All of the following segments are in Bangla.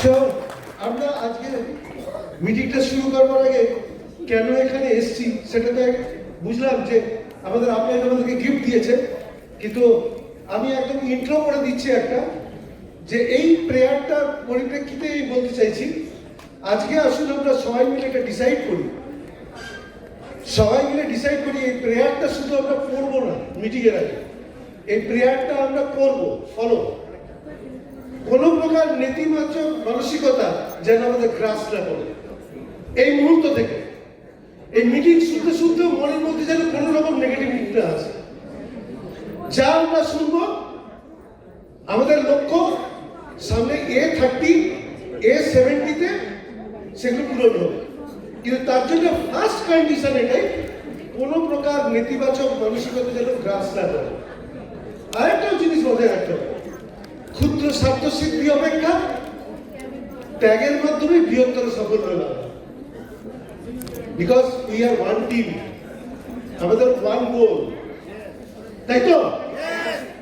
তো আমরা আজকে মিটিংটা শুরু করবার আগে কেন এখানে এসেছি সেটা তো বুঝলাম যে আমাদের আপনারা আমাদেরকে গিফট দিয়েছে, কিন্তু আমি একদম ইন্ট্রো করে দিচ্ছি একটা, যে এই প্রেয়ারটা পরিপ্রেক্ষিতে বলতে চাইছি। আজকে আসলে আমরা সবাই মিলে এটা ডিসাইড করি, এই প্রেয়ারটা শুধু আমরা পড়বো না মিটিংয়ের আগে, এই প্রেয়ারটা আমরা করবো, ফলো। কোন প্রকার নেতিবাচক মানসিকতা যেন আমাদের গ্রাস না করে। এই মুহূর্ত থেকে এই মিটিং শুনতে শুনতে মনের মধ্যে যেন কোন রকম নেগেটিভিটি না আছে। যা আমরা শুনবো আমাদের লক্ষ্য সামনে A30 A70-তে সেগুলো পূরণ হবে, কিন্তু তার জন্য ফার্স্ট কন্ডিশন এটাই, কোন প্রকার নেতিবাচক মানসিকতা যেন গ্রাস না করে। আরেকটাও জিনিস মাথায় রাখতে হবে, ক্ষুদ্র স্বার্থ সিদ্ধি অপেক্ষা ত্যাগের মাধ্যমে বৃহত্তর সাফল্য লাভ। Because we are one team, আমাদের ওয়ান গোল, তাই তো?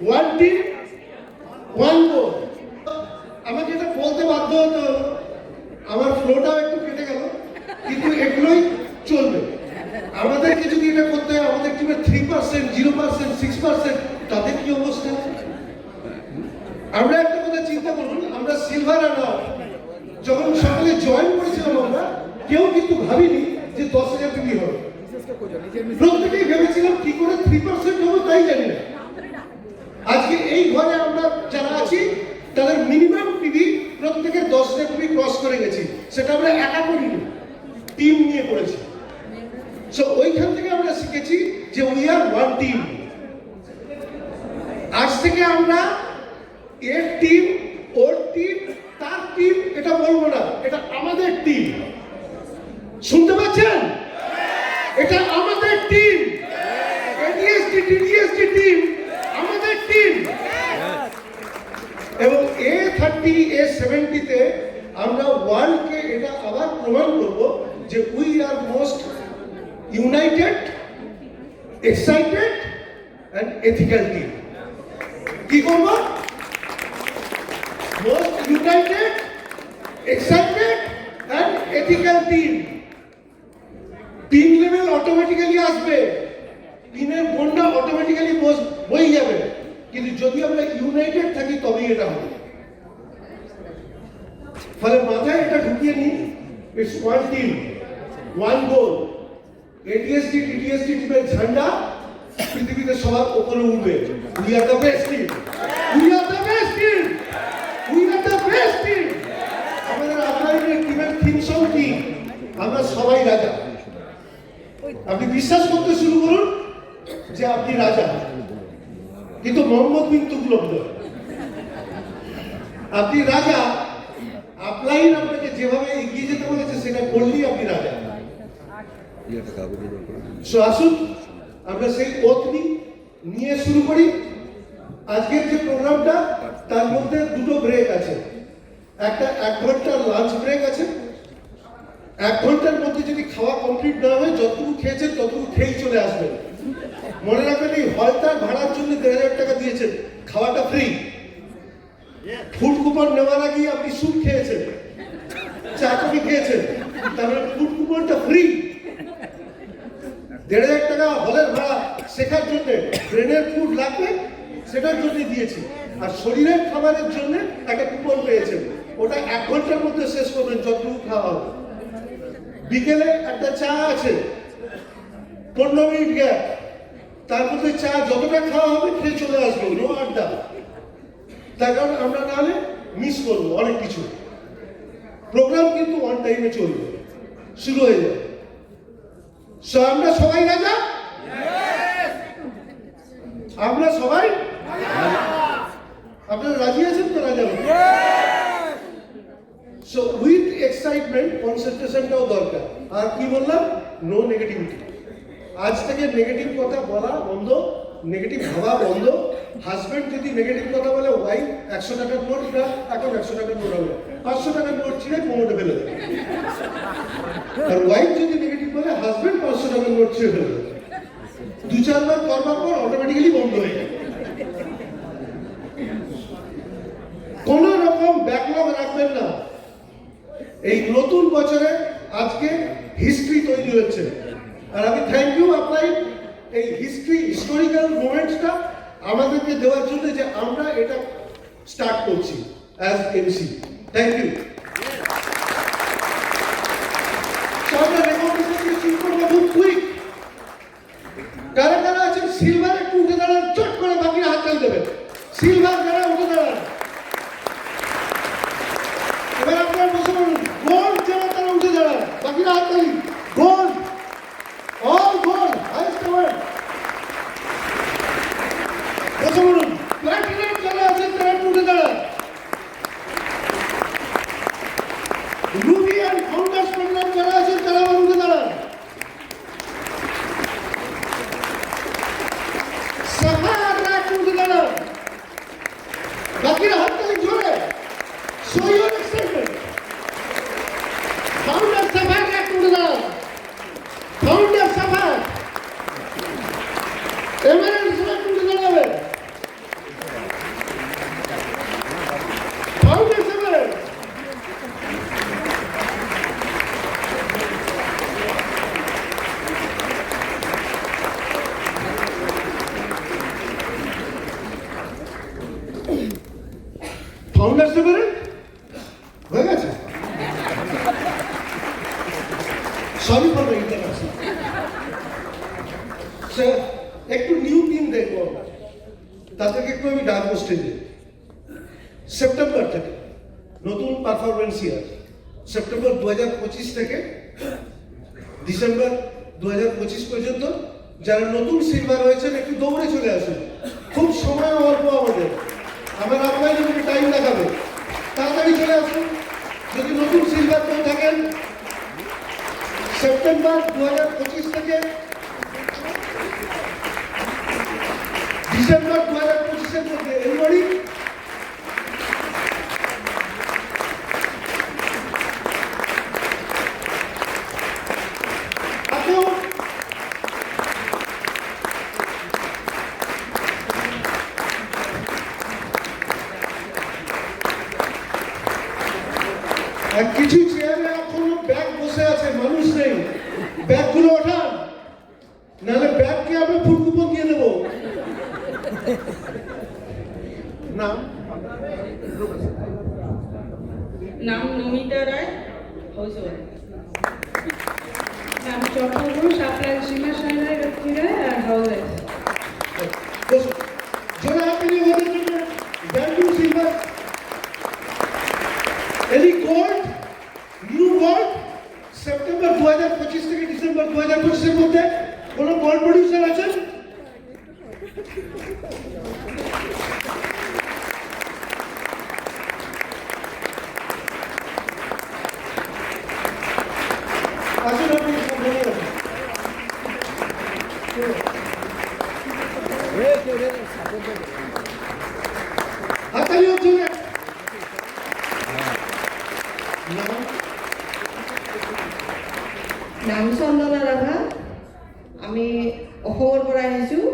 One team one goal. আমাকে এটা বলতে বাধ্য হতো, আমার ফ্লোটাও একটু কেটে গেল, কিন্তু এগুলোই চলবে। আমাদেরকে যদি এটা করতে হয়, আমাদের টিমের 3%, 0%, 6%, তাদের কি অবস্থা? আমরা একটা কথা চিন্তা করুন, আমরা সিলভার আনার যখন সকালে জয়েন করেছিলাম আমরা কেউ কিন্তু ভাবিনি যে 10,000 পিবি হবে। প্রত্যেকেই ভেবেছিলাম কি করে 3% হবে তাই জানি না। আজকে এই ঘরে আমরা যারা আছি তাদের মিনিমাম পিবি প্রত্যেকের 10,000 পিবি ক্রস করে গেছি। সেটা আমরা একা করিনি, টিম নিয়ে করেছি। সো ওইখান থেকে আমরা শিখেছি যে উই আর ওয়ান টিম। আজ থেকে আমরা এর টিম, ওর টিম, তার টিম এটা বলবো না, এটা আমাদের টিম। শুনতে পাচ্ছেন? এটা আমাদের টিম, এডিএসডি টিডিএসডি টিম আমাদের টিম। এবং A30 A70-তে আমরা ওয়ার্ল্ডকে এটা আবার প্রমাণ করব যে we are most united, excited and ethical team. কি করবো? Most united, excited and ethical team. Team level automatically আসবে, টিমের বন্যা অটোমেটিক্যালি বয়ে যাবে, কিন্তু যদি আমরা ইউনাইটেড থাকি তবেই এটা হবে। ফলে মাথায় এটা ঢুকিয়ে নিই, it's one team, one goal. ADSD TDSD টিমের ঝান্ডা পৃথিবীতে সবার উপরে উঠবে। We are the best team, we are the best team, we are the best team. আমাদের আপনাদের টিমের থিম সং কি? আমরা সবাই রাজা। আপনি বিশ্বাস করতে শুরু করুন যে আপনি রাজা, কিন্তু মোহাম্মদ বিন তুগলক নয়। আপনি রাজা, আপলাইন আপনাকে যেভাবে এগিয়ে যেতে বলেছে সেটা করলেই আপনি রাজা। সো আসুন আমরা সেই ওথ নিয়ে শুরু করি। আজকের যে প্রোগ্রামটা তার মধ্যে দুটো ব্রেক আছে, একটা 1 ঘন্টার লাঞ্চ ব্রেক আছে। 1 ঘন্টার মধ্যে যদি খাওয়া কমপ্লিট না হয়, যতটুকু খেয়েছেন ততটুকু খেয়েই চলে আসবেন। মনে রাখবেন এই হলটার ভাড়ার জন্য 1,500 টাকা দিয়েছেন, খাওয়াটা ফ্রি। ফুড কুপন নেওয়ার আগে আপনি স্যুপ খেয়েছেন, চা কফি খেয়েছেন, তারপরে ফুড কুপনটা ফ্রি। 1,500 টাকা হলের ভাড়া শেখার জন্য, ব্রেনের ফুড লাগবে সেটার জন্য দিয়েছি, আর শরীরের খাবারের জন্য একটা কুপন পেয়েছেন, ওটা 1 ঘন্টার মধ্যে শেষ করবেন যতটুকু খাওয়া হবে। বিকেলে একটা চা আছে, 15 মিনিট গ্যাপ, তার মধ্যে চা যতটা খাওয়া হবে খেয়ে চলে আসবো, নো আড্ডা। তার কারণ আমরা নাহলে মিস করবো অনেক কিছু। প্রোগ্রাম কিন্তু অন টাইমে চলবে, শুরু হয়ে যাবে। সো আমরা সবাই রাজা, আমরা সবাই আপনারা রাজি আছেন তো? রাজা। সো উইথ এক্সাইটমেন্ট কনসেন্ট্রেশনটাও দরকার। আর কি বললাম? No negativity. আজ থেকে নেগেটিভ কথা বলা বন্ধ, নেগেটিভ ভাবা বন্ধ। হাজব্যান্ড যদি নেগেটিভ কথা বলে, ওয়াইফ 100 টাকার নোট, এখন 100 টাকার নোট হবে, 500 টাকার নোট ছিঁড়ে কোমরে ফেলে দেবে। আর ওয়াইফ যদি নেগেটিভ বলে, হাজব্যান্ড 500 টাকার নোট ছিঁড়ে ফেলে দেবে। 2-4 বার করবার পর অটোমেটিক্যালি বন্ধ হয়ে যাবে। কোন রকম ব্যাকলগ রাখবেন না। আমাদেরকে দেওয়ার জন্য যে আমরা এটা স্টার্ট করছি অ্যাজ এমসি। Thank you. সরকার রেকগনিশন শুরু করবো খুব কুইক। কারা কারা আছেন সিলভার একটু উঠে দাঁড়ান, চট করে বাকিরা হাত তালি দেবেন। সিলভার যারা উঠে দাঁড়ান, এবার আপনারা বসে পড়ুন। গোল্ড যারা তারা উঠে দাঁড়ান, বাকিরা হাত তালি। Gold, all gold, highest award. বসে পড়ুন। প্ল্যাটিনাম যারা আছেন তারা একটু উঠে দাঁড়ান। রুবি অ্যান্ড ফাউন্ডার্স প্রোগ্রাম যারা আছেন তারা আবার উঠে দাঁড়ান। সাফায়াররা একটু উঠে দাঁড়ান। বাকিরা হাত তালি জোরে। Show your excitement. ফাউন্ডার সাফায়াররা একটু উঠে দাঁড়ান। ফাউন্ডার সাফায়ার, এমারেন্টসরা একটু উঠে দাঁড়াবে। ফাউন্ডার সাফায়ার, ফাউন্ডার সাফায়ার হয়ে গেছে। Sorry for the interruption. একটু নিউ টিম দেখবো, তাদেরকে একটু আমি ডাকবো স্টেজে। সেপ্টেম্বর থেকে নতুন পারফরমেন্স ইয়ার, সেপ্টেম্বর 2025 থেকে ডিসেম্বর 2025 পর্যন্ত যারা নতুন সিলভার হয়েছেন একটু দৌড়ে চলে আসুন। খুব সময় অল্প আমাদের, আমার আপনার একটু টাইম লাগাবে, তাড়াতাড়ি চলে আসুন। যদি নতুন সিলভার কেউ থাকেন, সেপ্টেম্বর 2025 থেকে ডিসেম্বর 2025-এর মধ্যে এলবাড়ি আর কিছু চেয়ারে এখনো ব্যাগ বসে আছে, মানুষ নেই। ব্যাগগুলো ওঠান, নাহলে ব্যাগকে আমরা ফুটকুপন দিয়ে দেবো। নাম নাম নমিতা রায়, হাউসওয়াইফ। নাম চক্রবর্তী সাপ্লাই সীমা সান্যাল ব্যক্তি রায় আর হাউসওয়াইফ। বসুন। জোরে হাত তালি ওদের জন্য। ব্যান্ডু সিলভার, এনি গোল্ড, নিউ গোল্ড। সেপ্টেম্বর 2025 থেকে ডিসেম্বর 2025-এর মধ্যে কোনো গোল্ড প্রডিউসার আছেন? আসুন, আপনি মনে রাখুন। হাততালি হচ্ছে না। নাম চন্দনা ৰাভা। আমি অসমৰ পৰা আহিছোঁ।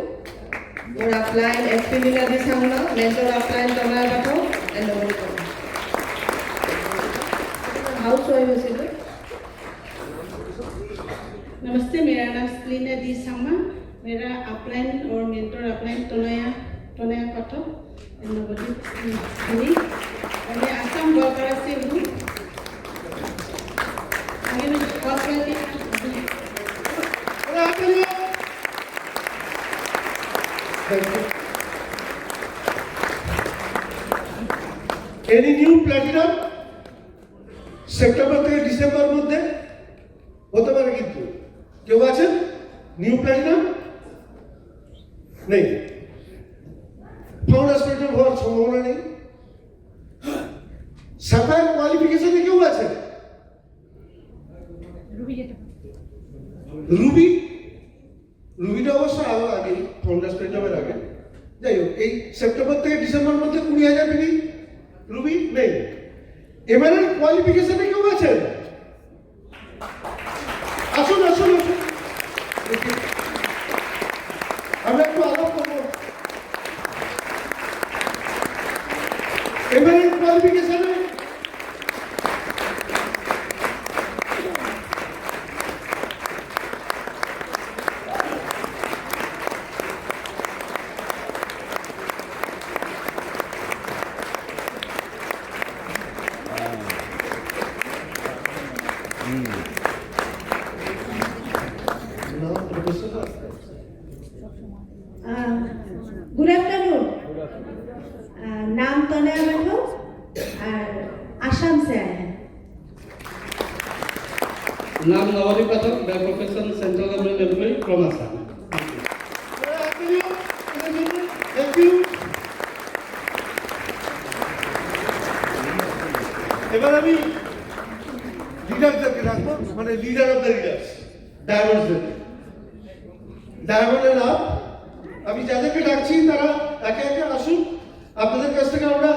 মোৰ upline SP. Niladri Changla, mentor upline Tanay Pathak, এণ্ডমণি কৰ্ম। হাউচ ৱাইফ আছিলোঁ। नमस्ते, मेरा नाम स्प्लिना दी सामा। मेरा अपलाइन और मेंटर अपलाइन तनया पाठक, नवदीप। मैं आसाम गोवालपारा से हूँ। এনি নিউ প্ল্যাটিনাম সেপ্টেম্বর থেকে ডিসেম্বর মধ্যে হতে পারে, কিন্তু কেউ আছেন নিউ প্ল্যাটিনাম? নেই। ফাউন্ডার্স প্ল্যাটিনাম হওয়ার সম্ভাবনা নেই। সাফায়ার কোয়ালিফিকেশনে কেউ আছে? রুবি, রুবিটা অবশ্য আরো আগে, ফাউন্ডার্স প্ল্যাটিনামের আগে। যাই হোক, এই সেপ্টেম্বর থেকে ডিসেম্বর মধ্যে 20,000 বিঘি রুবি নেই। এমআরএল কোয়ালিফিকেশনে কেউ আছেন? আসুন আসুন আসুন, আমরা একটু আলাপ করবো। এমআরএল কোয়ালিফিকেশনে गुड आफ्टरनून। नाम तनया राठौर और आसाम से आए हैं। नाम Nawari Pathak, by profession central government employ from Assam. Thank you. এবার আমি লিডারদেরকে রাখবো, মানে লিডার অফ দ্য লিডার্স, ডায়মন্ডের নাম আমি যাদেরকে ডাকছি তারা একে একে আসুন। আপনাদের কাছ থেকে আমরা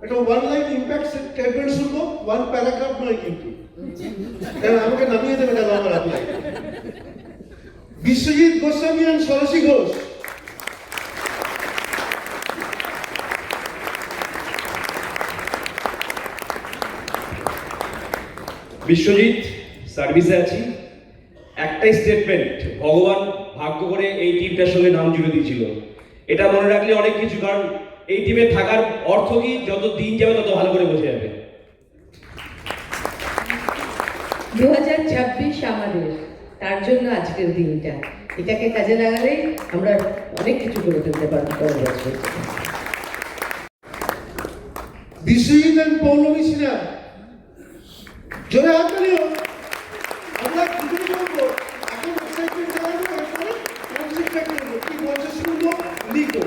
একটা ওয়ান লাইন ইম্প্যাক্ট স্টেটমেন্ট শুনবো, ওয়ান প্যারাগ্রাফ নয় কিন্তু, কারণ আমাকে নামিয়ে দেবে না আমার আপনার। বিশ্বজিৎ গোস্বামী আর সরসী ঘোষ। বিশ্বজিৎ, সার্ভিসে আছি। একটাই স্টেটমেন্ট, ভগবান ভাগ্য করে এই টিমটার সঙ্গে নাম জুড়ে দিয়েছিল। এটা মনে রাখলে অনেক কিছু, কারণ এই টিমে থাকার অর্থ কি, যত দিন যাবে তত ভালো করে বোঝা যাবে। 2026 আমাদের, তার জন্য আজকের দিনটা, এটাকে কাজে লাগালে আমরা অনেক কিছু করে ফেলতে পারবো পরের বছর। বিশ্বজিৎ আর পৌলমী সিনহা, জোরে হাত তালিও। আমরা কিছু বলবো, এখন এক্সাইটমেন্ট জানাবো, এরপরে কনসেন্ট্রেট করবো, কি বলছে শুনবো, লিখবো।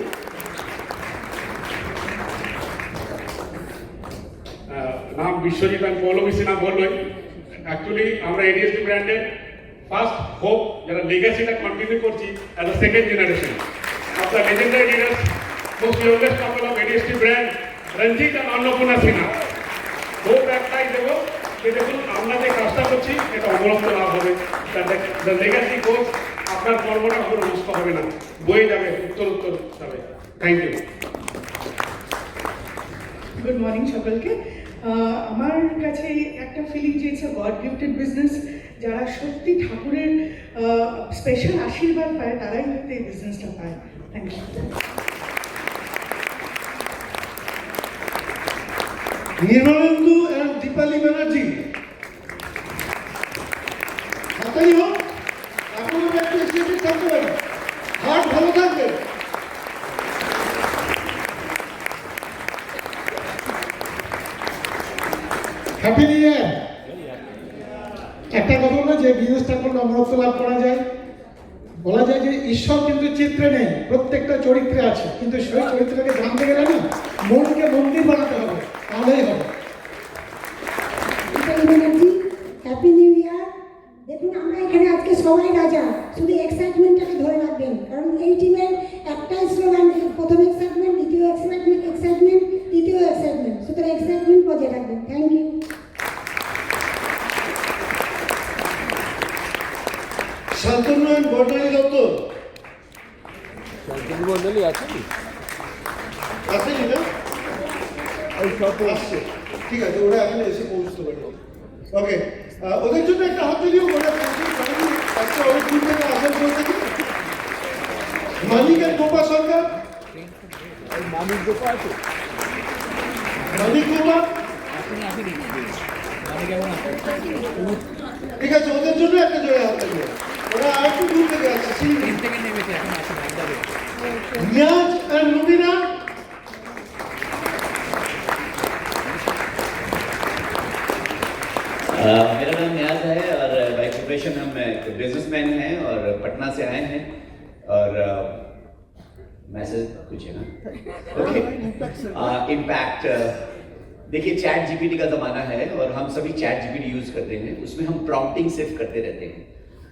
নাম বিশ্বজিৎ আর পৌলমী সিনহা বললেন। অ্যাকচুয়ালি আমরা এডিএসটি ব্র্যান্ডের ফার্স্ট হোপ, যারা লেগাসিটা কন্টিনিউ করছি as a second generation of the legendary leaders, most youngest couple of ADST brand, Ranjit আর অন্নপূর্ণা সিনহা। হোপ একটাই দেবো যে দেখুন আমরা যে কাজটা করছি এটা অবলম্বন লাভ হবে, দ্য লেগাসি কোর্স, আপনার কর্মটা কোনো নষ্ট হবে না, বয়ে যাবে, উত্তর যাবে। Thank you. গুড মর্নিং সকলকে। আমার কাছে একটা ফিলিং যে ইটস গড গিফটেড বিজনেস। যারা সত্যি ঠাকুরের স্পেশাল আশীর্বাদ পায় তারাই হয়তো এই বিজনেসটা পায়। Thank you. Nirmalendu and Dipali Banerjee, হাতালি হোক। এখনো একটু এক্সাইটেড থাকতে পারে, হার্ট ভালো থাকবে। Happy new year. একটা কথা না, যে বিজনেসটা করলে অমরত্ব লাভ করা যায়, বলা যায় যে ঈশ্বর কিন্তু চিত্রে নেই, প্রত্যেকটা চরিত্রে আছে, কিন্তু সেই চরিত্রকে জানতে গেলে না মনকে মন্দির বানাতে হবে, তাহলেই হবে। ব্যানার্জি, হ্যাপি নিউ ইয়ার। দেখুন আমরা এখানে আজকে সবাই রাজা, শুধু এক্সাইটমেন্টটাকে ধরে রাখবেন, কারণ এই টিমের একটাই স্লোগান, প্রথম এক্সাইটমেন্ট, দ্বিতীয় এক্সাইটমেন্ট, তৃতীয় এক্সাইটমেন্ট, সুতরাং এক্সাইটমেন্ট বজায় রাখবেন। Thank you. Shantanu and Barnali Dutta আসেনি না? আসছে, ঠিক আছে, ওরা এখন এসে পৌঁছতে পারে। ওকে, ওদের জন্য একটা হাত দিলেও ওরা একটা অনেক দূর থেকে আসানসোল থেকে। মানিক আর গোপা সরকার, মানিক গোপা, ঠিক আছে, ওদের জন্য একটা জোরে হাত দিল। ওরা আর একটু দূর থেকে আসছে। নিয়াজ আর নুবিনা, मेरा नाम न्याज है और बाय प्रोफेशन हम बिजनेसमैन हैं और पटना से आए हैं। और मैसेज कुछ है ना, ओके। इम्पैक्ट, देखिए चैट जीपीटी का ज़माना है और हम सभी चैट जीपीटी यूज़ करते हैं, उसमें हम प्रॉम्प्टिंग सिर्फ करते रहते हैं।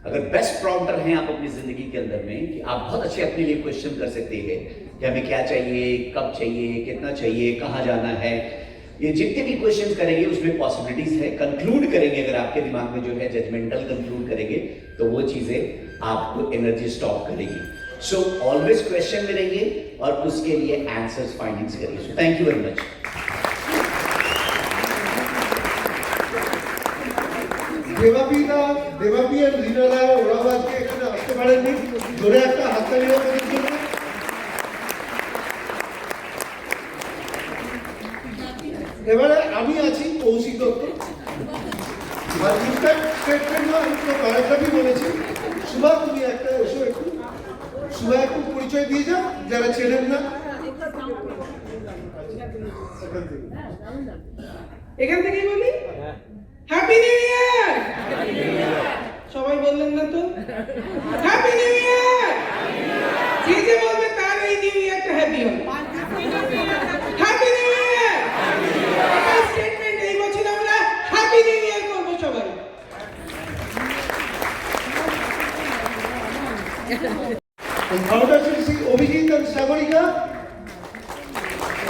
अगर बेस्ट प्रॉम्प्टर हैं आप अपनी ज़िंदगी के अंदर में, कि आप बहुत अच्छे अपने लिए क्वेश्चन कर सकते हैं कि हमें क्या चाहिए, कब चाहिए, कितना चाहिए, कहाँ जाना है, ये जितने भी क्वेश्चन करेंगे उसमें पॉसिबिलिटीज है। कंक्लूड करेंगे अगर आपके दिमाग में जो है जजमेंटल कंक्लूड करेंगे तो वो चीजें आपको एनर्जी स्टॉप करेगी। सो ऑलवेज क्वेश्चन में रहिए और उसके लिए आंसर्स फाइंडिंग्स करिए। So thank you very much. Debapi আর লীনারা, ওরাও আজকে এখানে আসতে পারেননি, জোরে একটা হাততালি হোক ওদের জন্য। এবারে আমি আছি কৌশিক দত্ত, আর ইম্প্যাক্ট স্টেটমেন্ট আমি পুরো প্যারাগ্রাফই বলেছি। সুভা তুমি একটা এসো একটু, সুভা একটু পরিচয় দিয়ে যাও যারা চেনেন না। এখান থেকেই বলি হ্যাপি নিউ ইয়ার। সবাই বললেন না তো হ্যাপি নিউ ইয়ার। যে যে বলবে তার এই নিউ ইয়ারটা হ্যাপি হবে। হ্যাপি নিউ ইয়ার। আমার স্টেটমেন্ট এই বছর আমরা হ্যাপি নিউ ইয়ার করব সবাই। ফাউন্ডেশন শ্রী অভিজিৎ আর সাগরিকা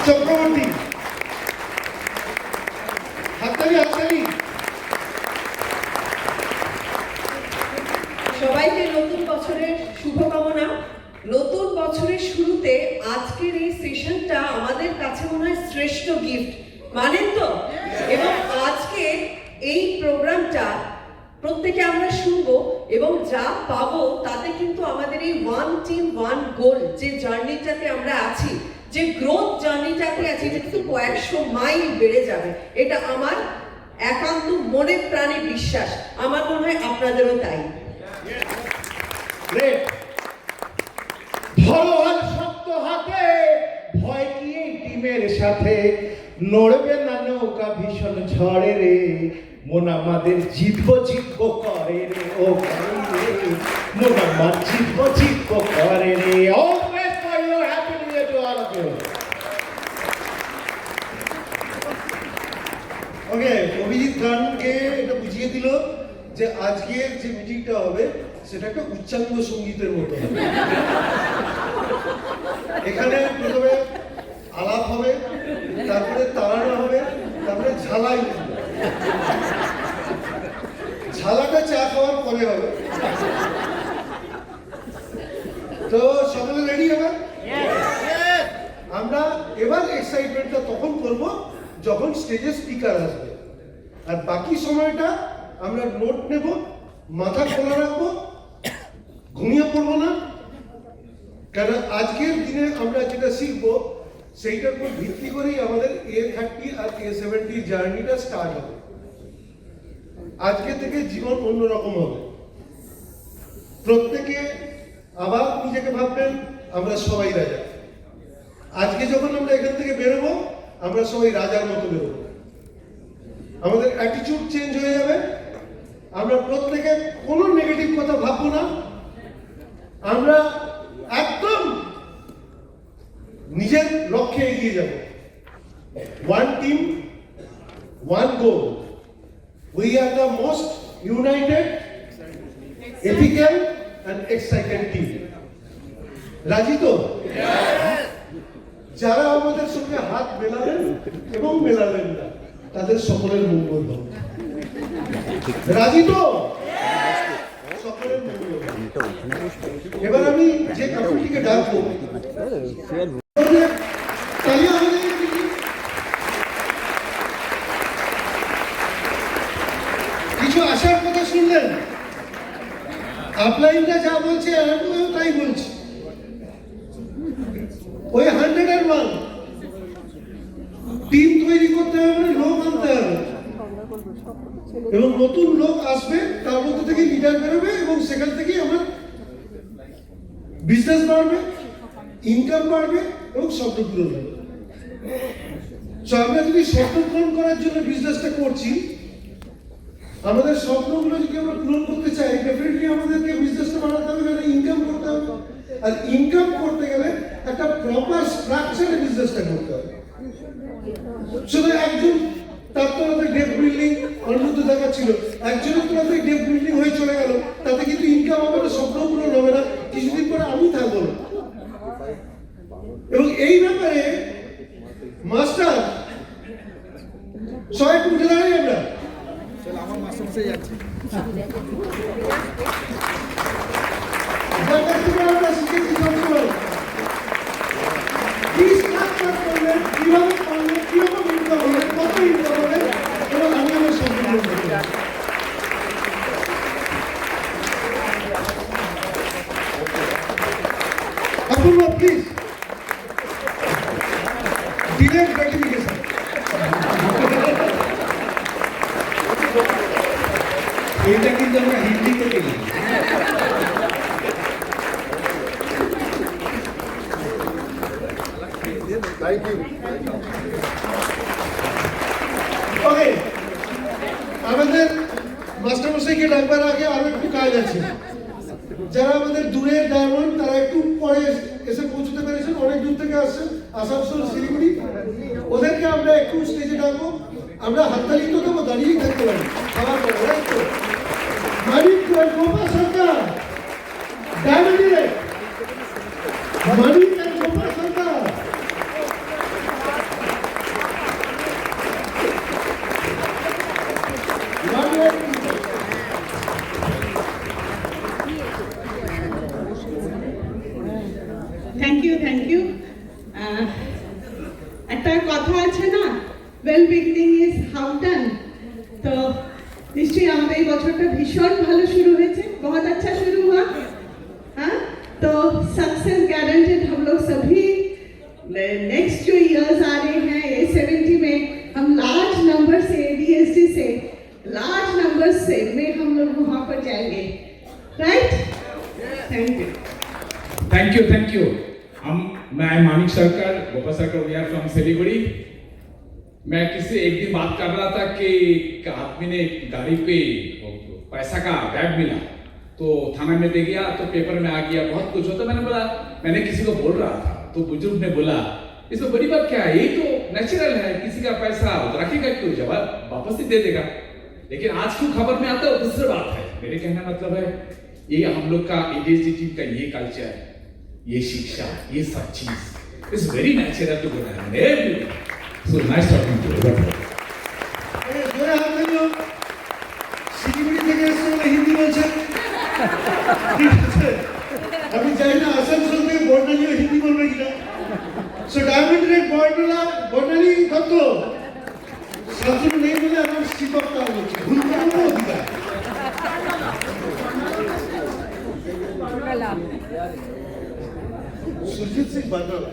চক্রবর্তী, হাততালি হাততালি। সবাইকে নতুন বছরের শুভকামনা। নতুন বছরের শুরুতে আজকের এই সেশনটা আমাদের কাছে মনে হয় শ্রেষ্ঠ গিফট, মানেন তো? এবং আজকে এই প্রোগ্রামটা প্রত্যেকে আমরা শুনবো এবং যা পাবো তাতে কিন্তু আমাদের এই ওয়ান টিম ওয়ান গোল যে জার্নিটাতে আমরা আছি, যে গ্রোথ জার্নিটাতে আছি, এটা কিন্তু কয়েকশো মাইল বেড়ে যাবে। এটা আমার একান্ত মনে প্রাণে বিশ্বাস। আমার মনে হয় আপনাদেরও তাই। ধরো হাত শক্ত হাতে, ভয় কি এই টিমের সাথে, নড়বে না নৌকা ভীষণ ঝড়ে রে, মন আমাদের জিতবো জিতবো করে রে, ও করে রে, মন আমার জিতবো জিতবো করে রে। All the best for you, happy new year to all of you. ওকে, অভিজিৎ গানকে এটা বুঝিয়ে দিল যে আজকের যে মিটিংটা হবে সেটা একটা উচ্চাঙ্গ সঙ্গীতের মতো হবে। এখানে প্রথমে আলাপ হবে, তারপরে তাড়ানো হবে, তারপরে ঝালাই হবে। ঝালাটা চা খাওয়ার পরে হবে। তো সকলে রেডি হবে? আমরা এবার এক্সাইটমেন্টটা তখন করব যখন স্টেজে স্পিকার আসবে, আর বাকি সময়টা আমরা নোট নেব, মাথা খোলা রাখবো, ঘুমিয়ে পড়বো না। কারণ আজকের দিনে আমরা যেটা শিখবো সেইটার উপর ভিত্তি করেই আমাদের A30 আর A70 জার্নিটা স্টার্ট হবে। আজকে থেকে জীবন অন্যরকম হবে। প্রত্যেকে আবার নিজেকে ভাববেন আমরা সবাই রাজা। আজকে যখন আমরা এখান থেকে বেরোবো আমরা সবাই রাজার মতো বেরোবো। আমাদের অ্যাটিটিউড চেঞ্জ হয়ে যাবে। আমরা প্রত্যেকে কোনো নেগেটিভ কথা ভাববো না। আমরা একদম নিজের লক্ষ্যে এগিয়ে যাব। One team one goal. We are the most United, ethical and excited team. রাজি তো? যারা আমাদের সঙ্গে হাত মেলাবেন এবং মেলাবেন না তাদের সকলের মঙ্গল হবে। রাজি তো? সকলের মঙ্গল হবে। এবার আমি যে কাকুটিকে ডাকবো, তাহলে আমাদের কিছু আশার কথা শুনলেন। আপলাইনটা যা বলছে আমিও তাই বলছি। ওই 101 টিম তৈরি করতে হবে, লোক আনতে হবে এবং নতুন লোক আসবে, তার মধ্যে থেকে লিডার বেরোবে এবং সেখান থেকে আমার বিজনেস বাড়বে, ইনকাম বাড়বে এবং স্বপ্ন পূরণ হবে। আমরা যদি স্বপ্ন পূরণ করার জন্য বিজনেসটা করছি, আমাদের স্বপ্নগুলো যদি আমরা পূরণ করতে চাই, ডেফিনেটলি আমাদেরকে বিজনেসটা বাড়াতে হবে, ইনকাম করতে হবে। আর ইনকাম করতে গেলে একটা প্রপার স্ট্রাকচারে বিজনেসটা করতে হবে। শুধু একজন তার তো ডেপ বিল্ডিং অন্যত দেখাচ্ছিল, একজনের তো ডেপ বিল্ডিং হয়ে চলে গেল, তাতে কিন্তু ইনকাম হবে না, স্বপ্ন পূরণ হবে না, কিছুদিন পরে আমি থাকবো না। এবং এই ব্যাপারে মাস্টার সবাই উঠে দাঁড়াই আমরা। আমার মাস্টার বসে যাচ্ছে। আমরা শিখেছি সবসময় কি স্ট্রাকচার করলেন, কিভাবে করলেন, কিরকম ইনকাম হবে, কত ইনকাম হবে এবং আমি আমার সম্পূর্ণ করতে হবে। অপূর্ব প্লিজ ডিলেট গ্র্যাটিফিকেশন। এটা কিন্তু আমরা হিন্দিতে বলি। ওকে, আমাদের মাস্টারমশাইকে ডাকবার আগে আরো একটু কাজ আছে। যারা আমাদের দূরের ডায়মন্ড তারা একটু পরে এসে পৌঁছতে পেরেছেন, অনেক দূর থেকে আসছেন, আসানসোল, শিলিগুড়ি, ওদেরকে আমরা একটু স্টেজে ডাকবো। আমরা হাততালি তো দেবো, দাঁড়িয়েই থাকতে পারি খাবার পরে, রাইট তো? Manik Gopa Sarkar, diamond direct, Manik Gopa Sarkar. Thank you. একটা কথা আছে না, well beginning is how done. তো নিশ্চয়ই আমাদের এই বছরটা ভীষণ ভালো শুরু হয়েছে, बहुत अच्छा शुरू हुआ। हाँ, तो सक्सेस गारंटेड। हम लोग सभी नेक्स्ट जो ईयर्स आ रहे हैं A70 में हम लार्ज नंबर से ADSD से लार्ज नंबर से में हम लोग वहाँ पर जाएंगे, राइट? Thank you. मैं मानिक सरकार, गोपा सरकार, वी आर फ्रॉम सिलीगुड़ी। मैं किसी एक दिन बात कर रहा था कि एक आदमी ने गाड़ी पे पैसा का बैग मिला, तो थाना में दे गया, तो पेपर में आ गया, बहुत कुछ होता। मैंने किसी को बोल रहा था, तो बुजुर्ग ने बोला इसमें बड़ी बात क्या है, ये तो नेचुरल है, किसी का पैसा रखेगा क्यों, जवाब वापस ही दे देगा। लेकिन आज क्यों खबर में आता है दूसरी बात है। मेरे कहना मतलब है ये हम लोग का ADSD टीम का ये कल्चर, ये शिक्षा, ये सब चीज is very natural to so nice talking to you. Siliguri থেকে এসে ওরা হিন্দি বলছেন, আমি জানি না আসানসোল থেকে বর্ণালীও হিন্দি বলবে কিনা। সো ডায়মন্ডের বর্ণালী দত্ত শান্তনু নেই বলে আমার শিক্ষকটা হচ্ছে ভুল করার অধিকার। Surjit Singh Badal.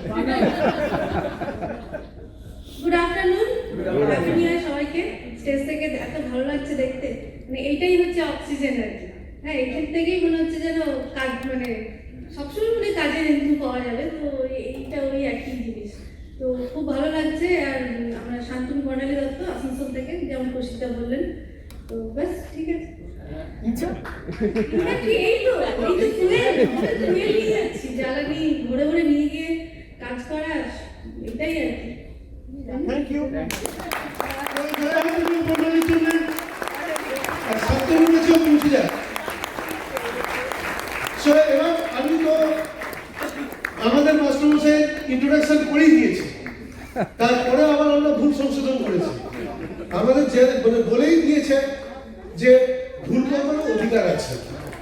Good afternoon, happy new year সবাইকে। স্টেজ থেকে এত ভালো লাগছে দেখতে, মানে এইটাই হচ্ছে অক্সিজেন আর কি। হ্যাঁ, এখান থেকেই মনে হচ্ছে যেন কাজ, মানে সবসময় মনে কাজের এনজু পাওয়া যাবে। তো এইটা ওই একই জিনিস, তো খুব ভালো লাগছে। আর আমরা শান্তনু বর্ণালী দত্ত আসানসোল থেকে, যেমন কৌশিকদা বললেন। তো ব্যাস, ঠিক আছে। এই তো তুলে নিয়ে যাচ্ছি, জ্বালানি ভরে ভরে নিয়ে গিয়ে কাজ করা, এটাই আর কি। Thank you. বর্ণালী চললেন আর শান্তনু কাছেও পৌঁছে যায়। সো এবার আমি তো আমাদের মাস্টারমশাই ইন্ট্রোডাকশন করেই দিয়েছি, তারপরে আবার আমরা ভুল সংশোধন করেছি। আমাদের যে বলেই দিয়েছে যে ভুল করার অধিকার আছে,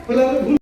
বলে আমরা ভুল